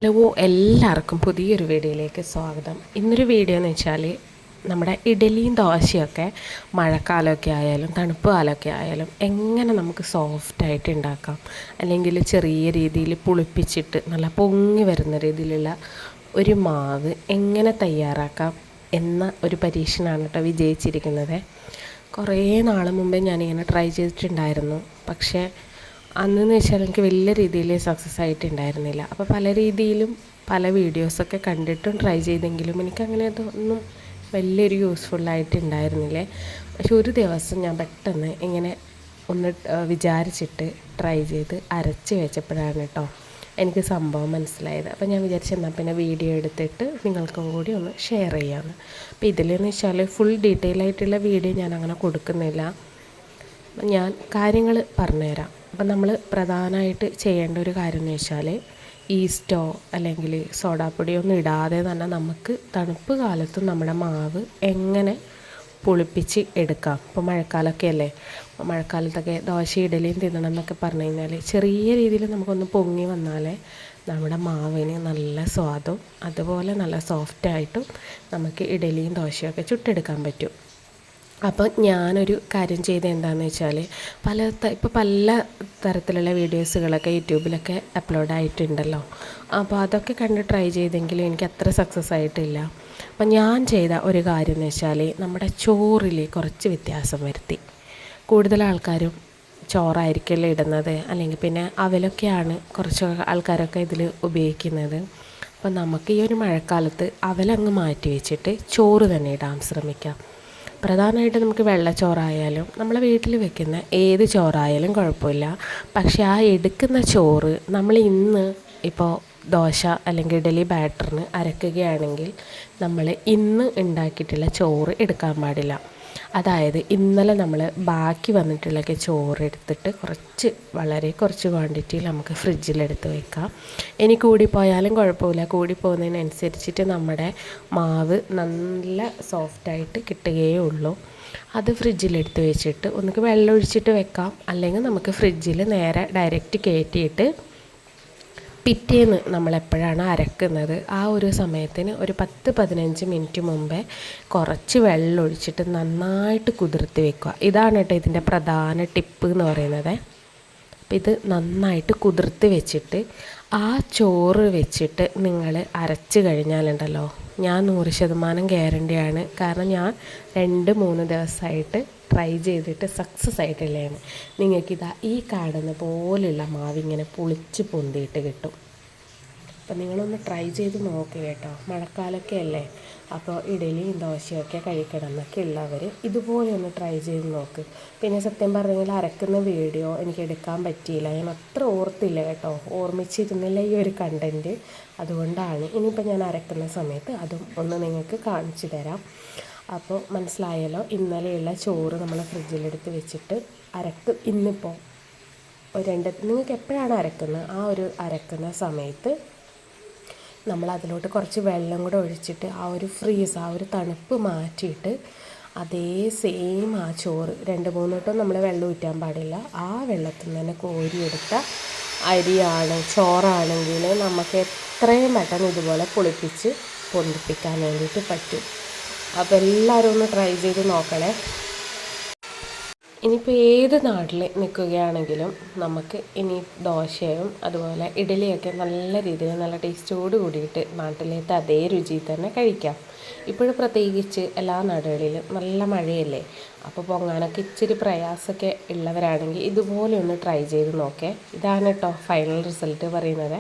Hello, എല്ലാവർക്കും പുതിയൊരു വീഡിയോയിലേക്ക് സ്വാഗതം. ഇന്നൊരു വീഡിയോ എന്ന് വെച്ചാൽ നമ്മുടെ ഇഡലിയും ദോശയൊക്കെ മഴക്കാലമൊക്കെ ആയാലും തണുപ്പ് കാലമൊക്കെ ആയാലും എങ്ങനെ നമുക്ക് സോഫ്റ്റായിട്ട് ഉണ്ടാക്കാം, അല്ലെങ്കിൽ ചെറിയ രീതിയിൽ പുളിപ്പിച്ചിട്ട് നല്ല പൊങ്ങി വരുന്ന രീതിയിലുള്ള ഒരു മാവ് എങ്ങനെ തയ്യാറാക്കാം എന്ന ഒരു പരീക്ഷണമാണ് കേട്ടോ വിജയിച്ചിരിക്കുന്നത്. കുറേ നാൾ മുമ്പേ ഞാനിങ്ങനെ ട്രൈ ചെയ്തിട്ടുണ്ടായിരുന്നു. പക്ഷേ അന്നെന്ന് വെച്ചാൽ എനിക്ക് വലിയ രീതിയിൽ സക്സസ് ആയിട്ടുണ്ടായിരുന്നില്ല. അപ്പോൾ പല രീതിയിലും പല വീഡിയോസൊക്കെ കണ്ടിട്ടും ട്രൈ ചെയ്തെങ്കിലും എനിക്കങ്ങനെ അതൊന്നും വലിയൊരു യൂസ്ഫുള്ളായിട്ട് ഉണ്ടായിരുന്നില്ലേ. പക്ഷെ ഒരു ദിവസം ഞാൻ പെട്ടെന്ന് ഇങ്ങനെ ഒന്ന് വിചാരിച്ചിട്ട് ട്രൈ ചെയ്ത് അരച്ച് വെച്ചപ്പോഴാണ് കേട്ടോ എനിക്ക് സംഭവം മനസ്സിലായത്. അപ്പോൾ ഞാൻ വിചാരിച്ചെന്നാൽ പിന്നെ വീഡിയോ എടുത്തിട്ട് നിങ്ങൾക്കും കൂടി ഒന്ന് ഷെയർ ചെയ്യാമെന്ന്. അപ്പോൾ ഇതിലെന്ന് വെച്ചാൽ ഫുൾ ഡീറ്റെയിൽ ആയിട്ടുള്ള വീഡിയോ ഞാൻ അങ്ങനെ കൊടുക്കുന്നില്ല. ഞാൻ കാര്യങ്ങൾ പറഞ്ഞുതരാം. അപ്പം നമ്മൾ പ്രധാനമായിട്ട് ചെയ്യേണ്ട ഒരു കാര്യം എന്ന് വെച്ചാൽ ഈസ്റ്റോ അല്ലെങ്കിൽ സോഡാപ്പൊടിയോ ഒന്നും ഇടാതെ തന്നെ നമുക്ക് തണുപ്പ് കാലത്ത് നമ്മുടെ മാവ് എങ്ങനെ പുളിപ്പിച്ച് എടുക്കാം. ഇപ്പോൾ മഴക്കാലമൊക്കെ അല്ലേ, മഴക്കാലത്തൊക്കെ ദോശ ഇഡലിയും തിന്നണം എന്നൊക്കെ പറഞ്ഞു കഴിഞ്ഞാൽ ചെറിയ രീതിയിൽ നമുക്കൊന്ന് പൊങ്ങി വന്നാലേ നമ്മുടെ മാവിന് നല്ല സ്വാദും അതുപോലെ നല്ല സോഫ്റ്റായിട്ടും നമുക്ക് ഇഡലിയും ദോശയൊക്കെ ചുട്ടെടുക്കാൻ പറ്റും. അപ്പോൾ ഞാനൊരു കാര്യം ചെയ്ത് എന്താണെന്ന് വെച്ചാൽ ഇപ്പോൾ പല തരത്തിലുള്ള വീഡിയോസുകളൊക്കെ യൂട്യൂബിലൊക്കെ അപ്ലോഡ് ആയിട്ടുണ്ടല്ലോ. അപ്പോൾ അതൊക്കെ കണ്ട് ട്രൈ ചെയ്തെങ്കിലും എനിക്ക് അത്ര സക്സസ് ആയിട്ടില്ല. അപ്പോൾ ഞാൻ ചെയ്ത ഒരു കാര്യം എന്ന് വെച്ചാൽ നമ്മുടെ ചോറിൽ കുറച്ച് വ്യത്യാസം വരുത്തി. കൂടുതൽ ആൾക്കാരും ചോറായിരിക്കുമല്ലോ ഇടുന്നത്, അല്ലെങ്കിൽ പിന്നെ അവലൊക്കെയാണ് കുറച്ച് ആൾക്കാരൊക്കെ ഇതിൽ ഉപയോഗിക്കുന്നത്. അപ്പോൾ നമുക്ക് ഈ ഒരു മഴക്കാലത്ത് അവലങ്ങ് മാറ്റി വെച്ചിട്ട് ചോറ് തന്നെ ഇടാൻ ശ്രമിക്കാം. പ്രധാനമായിട്ട് നമുക്ക് വെള്ളച്ചോറായാലും നമ്മളെ വീട്ടിൽ വെക്കുന്ന ഏത് ചോറായാലും കുഴപ്പമില്ല. പക്ഷേ ആ എടുക്കുന്ന ചോറ് നമ്മൾ ഇന്ന് ഇപ്പോൾ ദോശ അല്ലെങ്കിൽ ഇഡലി ബാറ്ററിന് അരക്കുകയാണെങ്കിൽ നമ്മൾ ഇന്ന് ഉണ്ടാക്കിയിട്ടുള്ള ചോറ് എടുക്കാൻ പാടില്ല. അതായത് ഇന്നലെ നമ്മൾ ബാക്കി വന്നിട്ടുള്ള ചോറ് എടുത്തിട്ട് വളരെ കുറച്ച് ക്വാണ്ടിറ്റിയിൽ നമുക്ക് ഫ്രിഡ്ജിലെടുത്ത് വെക്കാം. ഇനി കൂടിപ്പോയാലും കുഴപ്പമില്ല. കൂടിപ്പോകുന്നതിനനുസരിച്ചിട്ട് നമ്മുടെ മാവ് നല്ല സോഫ്റ്റായിട്ട് കിട്ടുകയേ ഉള്ളൂ. അത് ഫ്രിഡ്ജിലെടുത്ത് വെച്ചിട്ട് ഒന്നുകിൽ വെള്ളം ഒഴിച്ചിട്ട് വെക്കാം, അല്ലെങ്കിൽ നമുക്ക് ഫ്രിഡ്ജിൽ നേരെ ഡയറക്റ്റ് കയറ്റിയിട്ട് പിറ്റേന്ന് നമ്മളെപ്പോഴാണ് അരക്കുന്നത് ആ ഒരു സമയത്തിന് ഒരു 10-15 മിനിറ്റ് മുമ്പേ കുറച്ച് വെള്ളം ഒഴിച്ചിട്ട് നന്നായിട്ട് കുതിർത്തി വെക്കുക. ഇതാണ് കേട്ടോ ഇതിൻ്റെ പ്രധാന ടിപ്പ് എന്ന് പറയുന്നത്. അപ്പം ഇത് നന്നായിട്ട് കുതിർത്തി വെച്ചിട്ട് ആ ചോറ് വെച്ചിട്ട് നിങ്ങൾ അരച്ച് കഴിഞ്ഞാലുണ്ടല്ലോ, ഞാൻ 100% ഗ്യാരണ്ടിയാണ്. കാരണം ഞാൻ 2-3 ദിവസമായിട്ട് ട്രൈ ചെയ്തിട്ട് സക്സസ് ആയിട്ടില്ലേന്ന്. നിങ്ങൾക്കിതാ ഈ കാണുന്ന പോലുള്ള മാവിങ്ങനെ പുളിച്ച് പൊന്തിയിട്ട് കിട്ടും. അപ്പം നിങ്ങളൊന്ന് ട്രൈ ചെയ്ത് നോക്കുക കേട്ടോ. മഴക്കാലമൊക്കെ അല്ലേ, അപ്പോൾ ഇഡലിയും ദോശയൊക്കെ കഴിക്കണം എന്നൊക്കെ ഉള്ളവർ ഇതുപോലെ ഒന്ന് ട്രൈ ചെയ്ത് നോക്ക്. പിന്നെ സത്യം പറഞ്ഞാൽ അരക്കുന്ന വീഡിയോ എനിക്ക് എടുക്കാൻ പറ്റിയില്ല. ഞാൻ അത്ര ഓർത്തില്ല കേട്ടോ, ഓർമ്മിച്ചിരുന്നില്ല ഈ ഒരു കണ്ടൻറ്റ്. അതുകൊണ്ടാണ് ഇനിയിപ്പോൾ ഞാൻ അരക്കുന്ന സമയത്ത് അതും ഒന്ന് നിങ്ങൾക്ക് കാണിച്ചു തരാം. അപ്പോൾ മനസ്സിലായല്ലോ. ഇന്നലെയുള്ള ചോറ് നമ്മൾ ഫ്രിഡ്ജിലെടുത്ത് വെച്ചിട്ട് ഇന്നിപ്പോൾ നിങ്ങൾക്ക് എപ്പോഴാണ് അരക്കുന്നത് ആ ഒരു അരക്കുന്ന സമയത്ത് നമ്മൾ അതിലോട്ട് കുറച്ച് വെള്ളം കൂടെ ഒഴിച്ചിട്ട് ആ ഒരു തണുപ്പ് മാറ്റിയിട്ട് അതേ സെയിം ആ ചോറ് 2-3 വട്ടം നമ്മൾ വെള്ളം ഊറ്റാൻ പാടില്ല. ആ വെള്ളത്തിൽ നിന്ന് തന്നെ കോരിയെടുത്ത ചോറാണെങ്കിൽ നമുക്ക് എത്രയും പെട്ടെന്ന് ഇതുപോലെ പുളിപ്പിച്ച് പൊന്തിപ്പിക്കാൻ വേണ്ടിയിട്ട് പറ്റും. അപ്പോൾ എല്ലാവരും ഒന്ന് ട്രൈ ചെയ്ത് നോക്കണേ. ഇനിയിപ്പോൾ ഏത് നാട്ടിൽ നിൽക്കുകയാണെങ്കിലും നമുക്ക് ഇനി ദോശയും അതുപോലെ ഇഡലിയൊക്കെ നല്ല രീതിയിൽ നല്ല ടേസ്റ്റോട് കൂടിയിട്ട് നാട്ടിലേത്തെ അതേ രുചിയിൽ തന്നെ കഴിക്കാം. ഇപ്പോഴും പ്രത്യേകിച്ച് എല്ലാ നാടുകളിലും നല്ല മഴയല്ലേ, അപ്പോൾ പൊങ്ങാനൊക്കെ ഇച്ചിരി പ്രയാസമൊക്കെ ഉള്ളവരാണെങ്കിൽ ഇതുപോലെ ഒന്ന് ട്രൈ ചെയ്ത് നോക്കേ. ഇതാണ് കേട്ടോ ഫൈനൽ റിസൾട്ട് പറയുന്നത്.